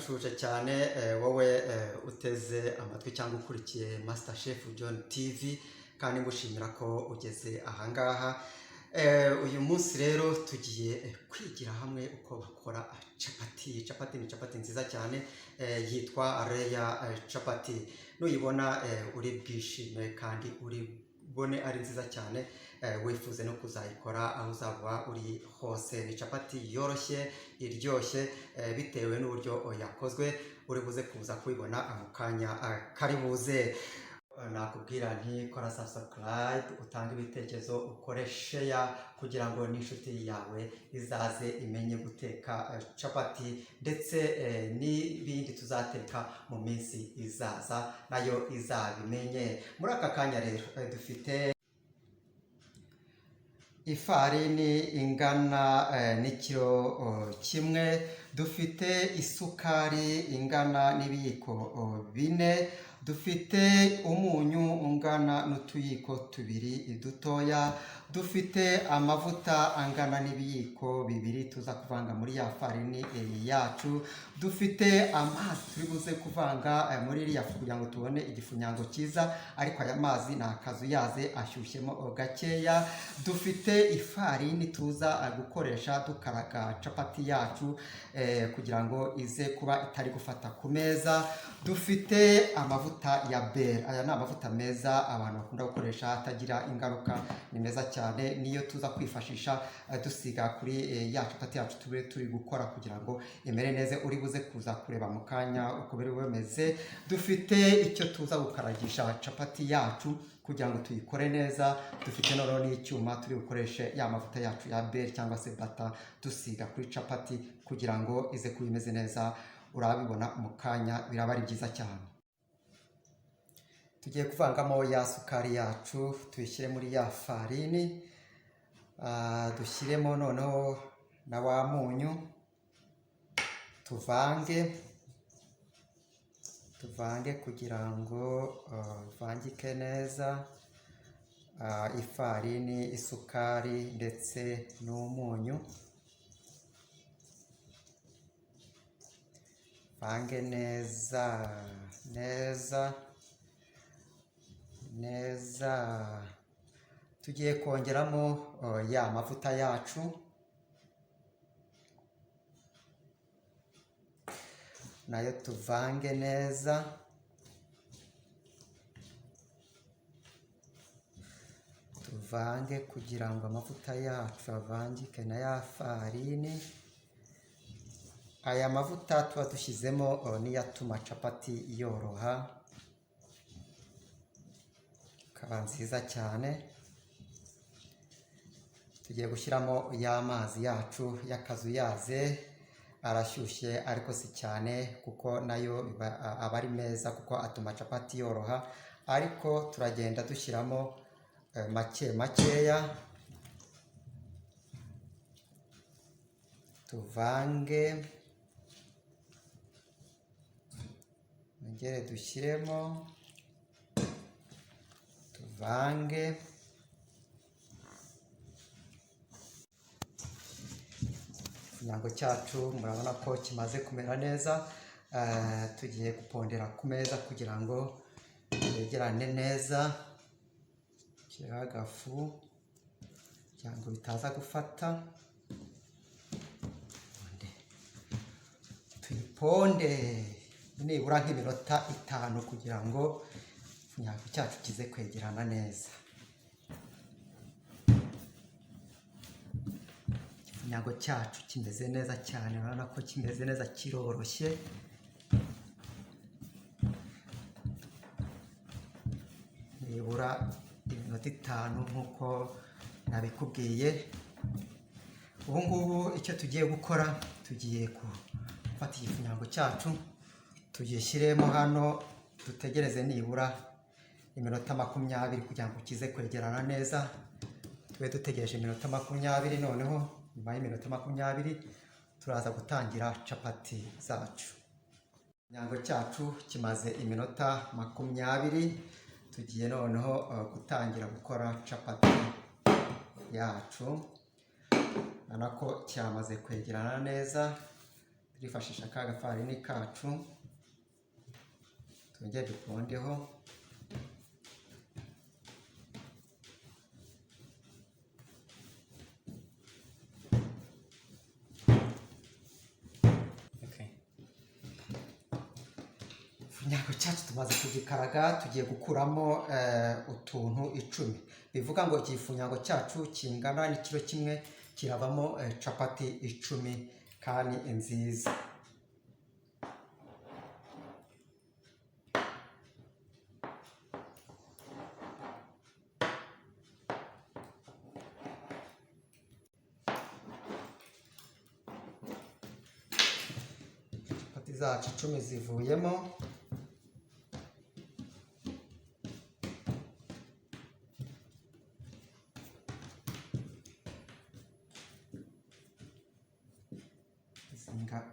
ndagushuje cyane wowe uteze amatwi cyangwa ukurikiye Master Chef John TV kandi ngushimira ko ugeze ahangaha. Uyu munsi rero tugiye kwigira hamwe uko bakora capati. Capati ni capati nziza cyane yitwa Reya capati. Nuyibona uri bwishime kandi uri bone ari nziza cyane, wifuze no kuzayikora aho uzaba uri hose. Ni capati yoroshye iryoshye bitewe n'uburyo yakozwe, uri buze kuza kubibona mu kanya kari buze. Nakubwira nti kora subscribe, utange ibitekerezo, ukore share kugira ngo n'inshuti yawe izaze imenye guteka capati ndetse n'ibindi tuzateka mu minsi izaza nayo izabimenye. Muri aka kanya rero dufite ifarini ingana n'ikiro kimwe, dufite isukari ingana n'ibiyiko 4, dufite umunyu ungana n'utuyiko 2 dutoya, dufite amavuta angana n'ibiyiko 2 tuza kuvanga muri ya farini yacu, dufite amazi turi buze kuvanga muri iriya fu kugira ngo tubone igifunyango cyiza, ariko aya mazi ni akazuyaze ashyushyemo gakeya. Dufite ifarini tuza gukoresha dukaraga capati yacu kugira ngo ize kuba itari gufata ku meza. Dufite amavuta ya bere, aya ni amavuta meza abantu bakunda gukoresha atagira ingaruka, ni meza cyane, niyo tuza kwifashisha dusiga kuri ya capati yacu turi gukora kugira ngo imere neza, uri buze kuza kureba mu kanya uko biri bimeze. Dufite icyo tuza gukaragisha capati yacu kugira ngo tuyikore neza, dufite noneho n'icyuma turi bukoreshe ya mavuta yacu ya bere cyangwa se bata dusiga kuri capati kugira ngo ize kuba imeze neza. Urabibona mu kanya, biraba ari byiza cyane. Tugiye kuvangamo ya sukari yacu, tuyishyire muri ya farini, dushyiremo noneho na wa munyu, tuvange kugira ngo vangike neza ifarini, isukari ndetse n'umunyu. Vange neza neza. Tugiye kongeramo ya mavuta yacu, nayo tuvange neza. Tuvange kugira ngo amavuta yacu avangike na ya farini. Aya mavuta tuba dushyizemo niyo atuma capati yoroha ikaba nziza cyane. Tugiye gushyiramo ya mazi yacu y'akazuyaze, arashyushye ariko si cyane kuko nayo aba ari meza kuko atuma capati yoroha, ariko turagenda dushyiramo makeya. Tuvange, ngere dushyiremo, tuvange. Ikirango cyacu murabona ko kimaze kumera neza. Tugiye gupondera ku meza kugira ngo yegerane neza, shyiraho agafu kugira ngo bitaza gufata. Tuyiponde nibura nk'iminota 5 kugira ngo ikirango cyacu kize kwegerana neza. Ikirango cyacu kimeze neza cyane, urabona ko kimeze neza, kiroroshye. Nibura iminota 5 nk'uko nabikubwiye. Ubu ngubu icyo tugiye gukora, tugiye gufata igifunyango cyacu tugishyiremo hano, dutegereze nibura iminota 20 kugira ngo kize kwegerana neza. Tube dutegereje iminota 20, noneho nyuma y'iminota 20 turaza gutangira capati zacu. Igifunyango cyacu kimaze iminota 20, tugiye noneho gutangira gukora capati yacu. Urabona ko cyamaze kwegerana neza, turifashisha ka gafarini kacu, twongere dupondeho. Igifunyango cyacu tumaze kugikaraga, tugiye gukuramo utuntu 10. Bivuga ngo igifunyango cyacu kingana n'ikiro kimwe kiravamo capati 10 kandi nziza. Capati zacu 10 zivuyemo. Zinga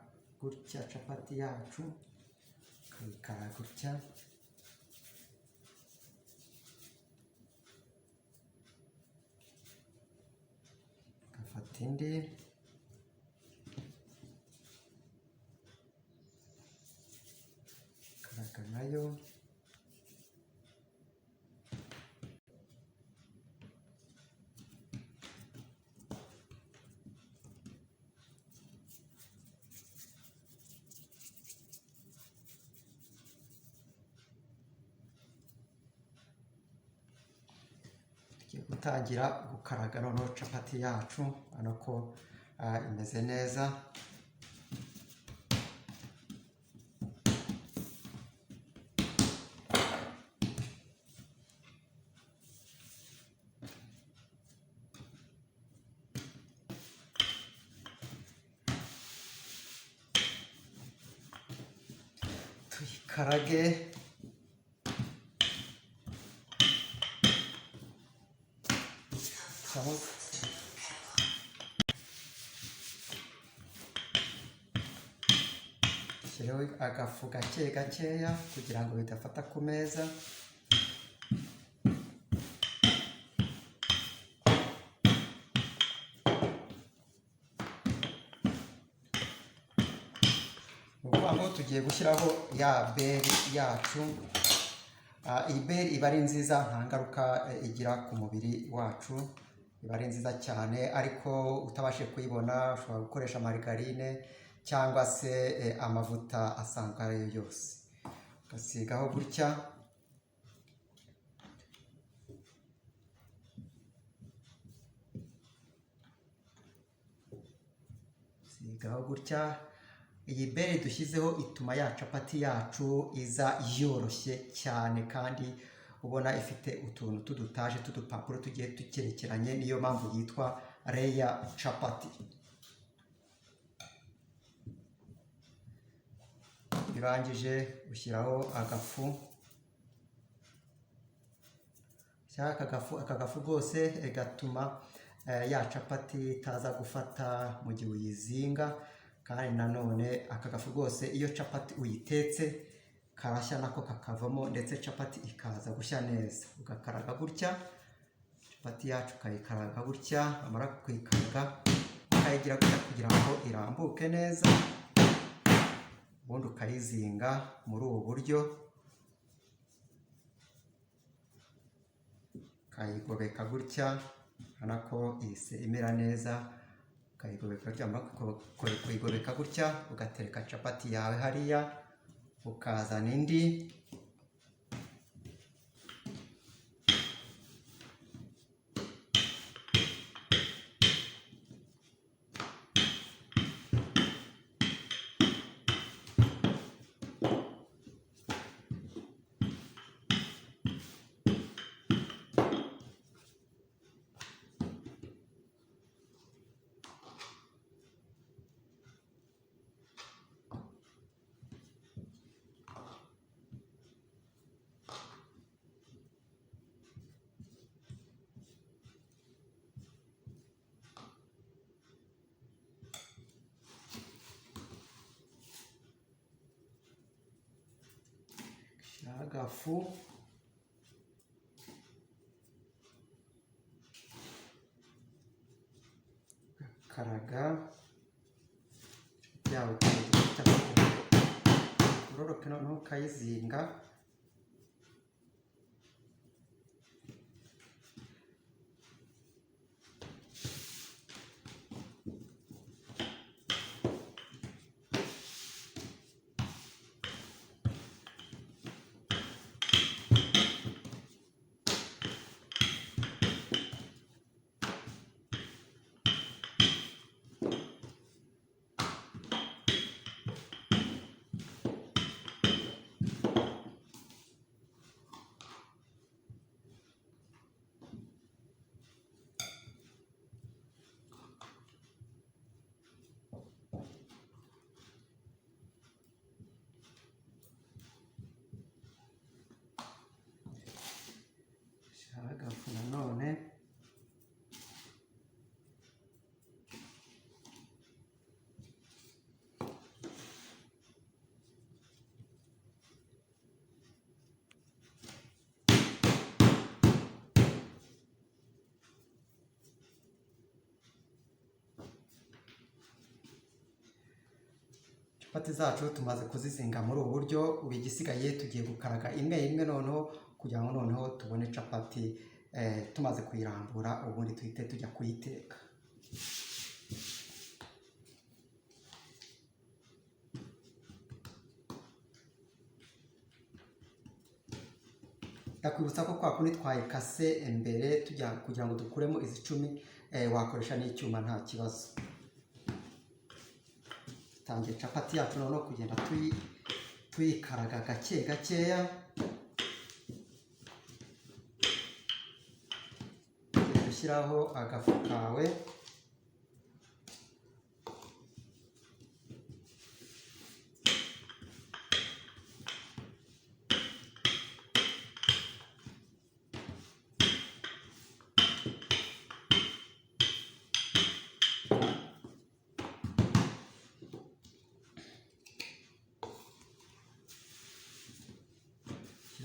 gutya capati yacu, ukayikara gutya, ugafata indi, ukaraga nayo, gutangira gukaraga noneho capati yacu, urabona ko imeze neza. Tuyikarage, dushyireho agafu gake gakeya kugira ngo bidafata ku meza. Ubu tugiye gushyiraho ya beri yacu. Iyi beri iba ari nziza, nta ngaruka igira ku mubiri wacu, iba ari nziza cyane. Ariko utabashije kuyibona ushobora gukoresha marigarine cyangwa se amavuta asanzwe ayo ari yo yose, ugasigaho gutya. Sigaho gutya. Iyi beri dushyizeho ituma ya capati yacu iza yoroshye cyane, kandi ubona ifite utuntu tudutaje tudupapuro tugiye tukerekeranye, niyo mpamvu yitwa reya capati. Birangije ushyiraho agafu. Aka gafu rwose gatuma ya capati itaza gufata mu gihe uyizinga, kandi nanone aka gafu rwose iyo capati uyitetse karashya nako kakavamo, ndetse capati ikaza gushya neza. Ugakaraga gutya capati yacu, ukayikaraga gutya, wamara kuyikaraga ukayigira gutya kugira ngo irambuke neza, ubundi ukayizinga muri ubu buryo, ukayigobeka gutya, urabona ko ihise imera neza. Ukayigobeka gutya, ugatereka capati yawe hariya, ukazana indi, agafu, karaga yawe capati uroroke noneho ukayizinga. Agafu nanone capati zacu tumaze kuzizinga muri ubu buryo. Ubu igisigaye tugiye gukaraga imwe imwe noneho kugira ngo noneho tubone capati tumaze kuyirambura, ubundi tuhite tujya kuyiteka. Ndakwibutsa ko kwa kundi twayikase mbere tujya kugira ngo dukuremo izi 10 wakoresha n'icyuma nta kibazo. Tangiye capati yacu noneho kugenda tuyikaraga gake gakeya. Ushyiraho agafu kawe,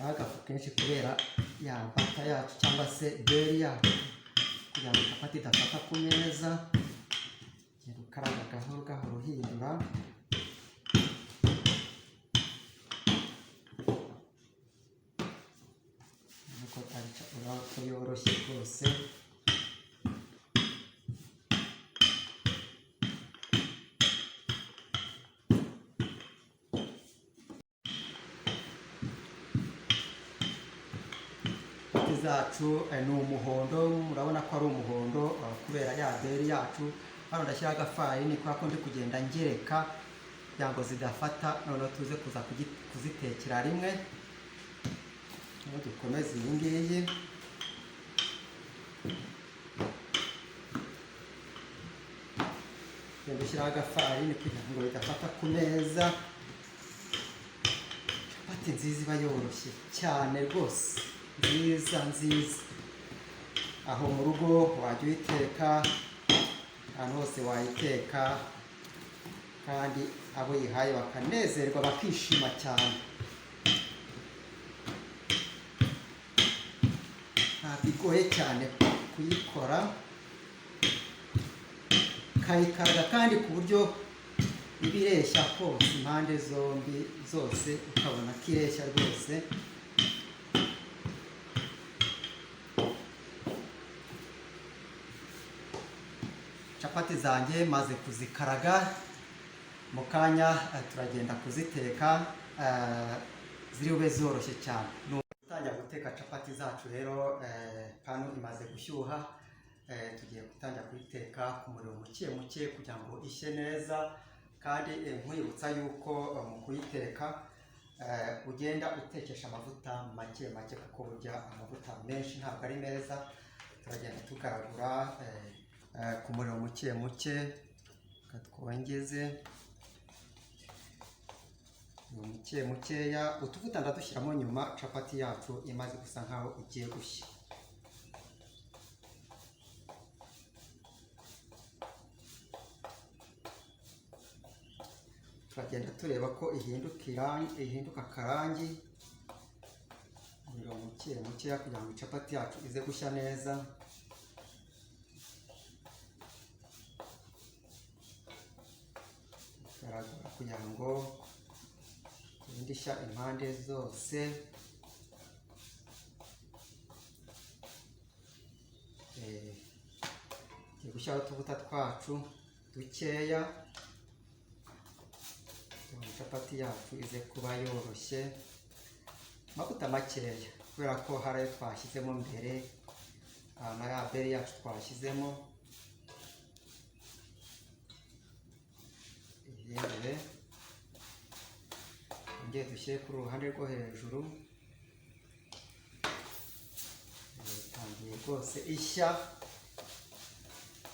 agafu kenshi kubera ya bata yacu cyangwa se beri yacu, kugira ngo capati idafata ku meza. Genda ukaraga gahoro gahoro uhindura. Nuko urabona ko yoroshye rwose. Zacu ni umuhondo, murabona ko ari umuhondo kubera ya beri yacu. Hano ndashyira agafarini kubera ko ndi kugenda ngereka kugira ngo zidafata, noneho tuze kuza kuzitekera rimwe. Dukomeze iyi ngiyi. Genda ushyiraho agafarini kugira ngo bidafata ku meza. Capati nziza iba yoroshye cyane rwose, nziza. Aho mu rugo wajya uyiteka, ahantu hose wayiteka, kandi abo yihaye bakanezerwa bakishima cyane. Ntabwo igoye cyane kuyikora, ukayikaraga kandi ku buryo ibireshya hose impande zombi zose, ukabona ko ireshya rwose. Capati zanjye maze kuzikaraga, mu kanya turagenda kuziteka, ziri bube zoroshye cyane. Tutangira guteka capati zacu rero, pano imaze gushyuha, tugiye gutangira kuyiteka ku muriro muke muke kugira ngo ishye neza. Kandi nkwibutsa yuko mu kuyiteka ugenda utekesha amavuta make make, kuko burya amavuta menshi ntabwo ari meza. Turagenda tugaragura ku muriro muke muke, twongeze muke mukeya. Utuvuta ndadushyiramo nyuma capati yacu imaze gusa nkaho igiye gushya. Turagenda tureba ko ihinduka akarangi, umuriro muke mukeya kugira ngo capati yacu ize gushya neza. Garagura kugira ngo turindisha impande zose. Tugiye gushyiraho utuvuta twacu dukeya, capati yacu ize kuba yoroshye. Amavuta makeya kubera ko hari ayo twashyizemo mbere na ya beri yacu twashyizemo. Ihindure ngiye dushyire kuri uruhande rwo hejuru. Itangiye rwose ishya,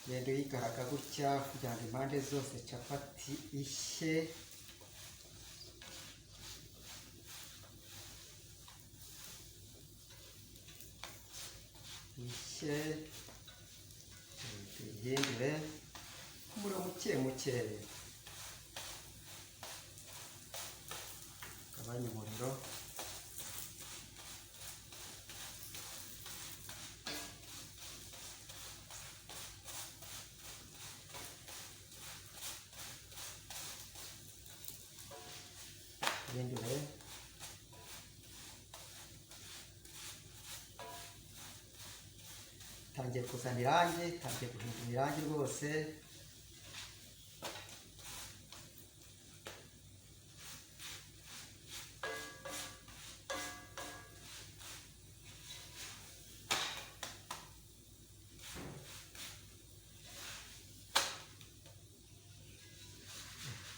genda uyikaraga gutya kugira ngo impande zose capati ishye. Tuyihindure umuriro muke mukeya, gabanya umuriro. Tuyihindure tangiye kuzana irangi, tangiye guhindura irangi rwose.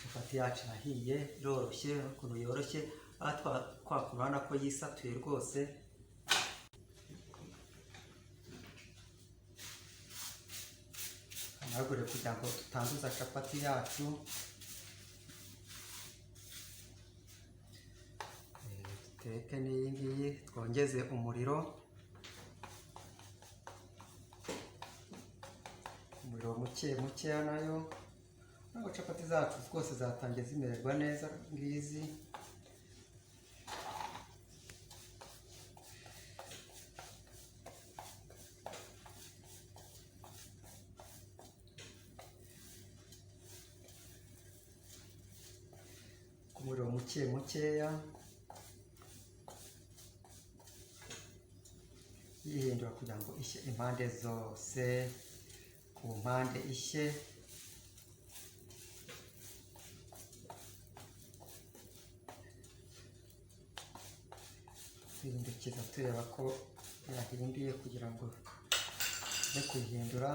Capati yacu irahiye, iroroshye. Ukuntu yoroshye, twakurana ko yisatuye rwose. Hanagure kugira ngo tutanduza capati yacu. Duteke n'iyi ngiyi, twongeze umuriro muke mukeya nayo. Ntabwo capati zacu rwose zatangiye zimererwa neza ngizi. Umuriro muke mukeya, yihindura kugira ngo ishye impande zose. Ku mpande ishye, tuhindukiza tureba ko yahinduye kugira ngo tuze kuyihindura.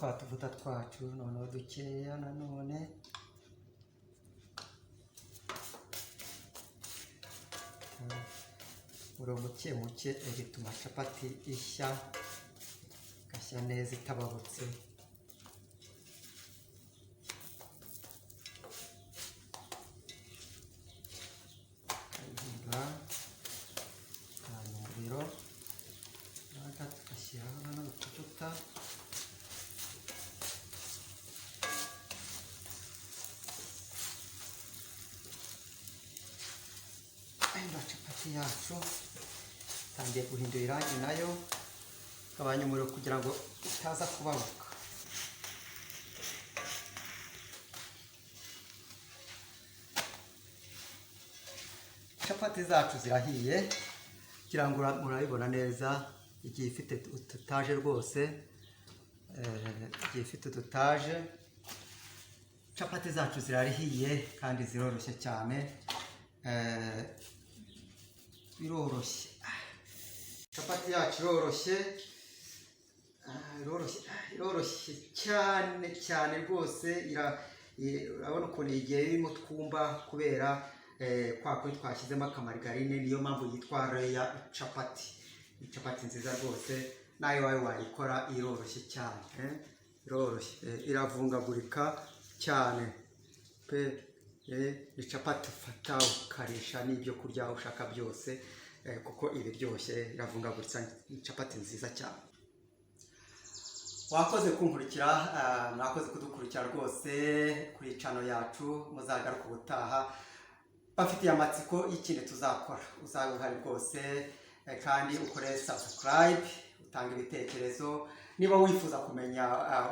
Twa tuvuta twacu noneho dukeya nanone. Umuriro muke muke bituma capati ishya, igashya neza itababutse. Tukayihindura, tukagabanya umuriro, tugashyiraho nanone utuvuta. Capati yacu tangiye guhindura irangi nayo, gabanya umuriro kugira ngo itaza kubabuka. Capati zacu zirahiye, kugira ngo murabibona neza, igiye ifite udutaje rwose, igiye ifite udutaje. Capati zacu zirahiye kandi ziroroshye cyane. Biroroshye, capati yacu iroroshye cyane rwose. Urabona ukuntu igiye irimo twumba kubera kwa kundi twashyizemo akamarigarine, niyo mpamvu yitwa Royal capati. Capati nziza rwose, nayo wawe wayikora, iroroshye cyane. Iroroshye, iravungagurika cyane pe. Ni capati ufata ukarisha n'ibyo kurya ushaka byose, kuko iba iryoshye, iravungaguritse. Ni capati nziza cyane. wakoze kunkurikira, mwakoze kudukurikira rwose kuri channel yacu. Muzagaruka ubutaha bafitiye amatsiko y'ikindi tuzakora. Uzaba uhari rwose, kandi ukore subscribe, utanga ibitekerezo. Niba wifuza kumenya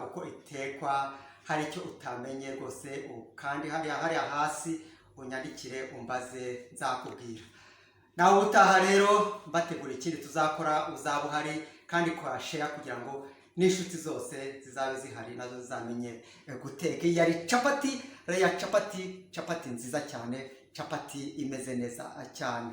uko itekwa, hari icyo utamenye rwose, kandi hariya hasi unyandikire umbaze, nzakubwira. Nawe utaha rero mbategura ikindi tuzakora, uzaba uhari, kandi kora share kugira ngo n'inshuti zose zizabe zihari nazo zamenye guteka. Iyi yari capati, reya capati nziza cyane, capati imeze neza cyane.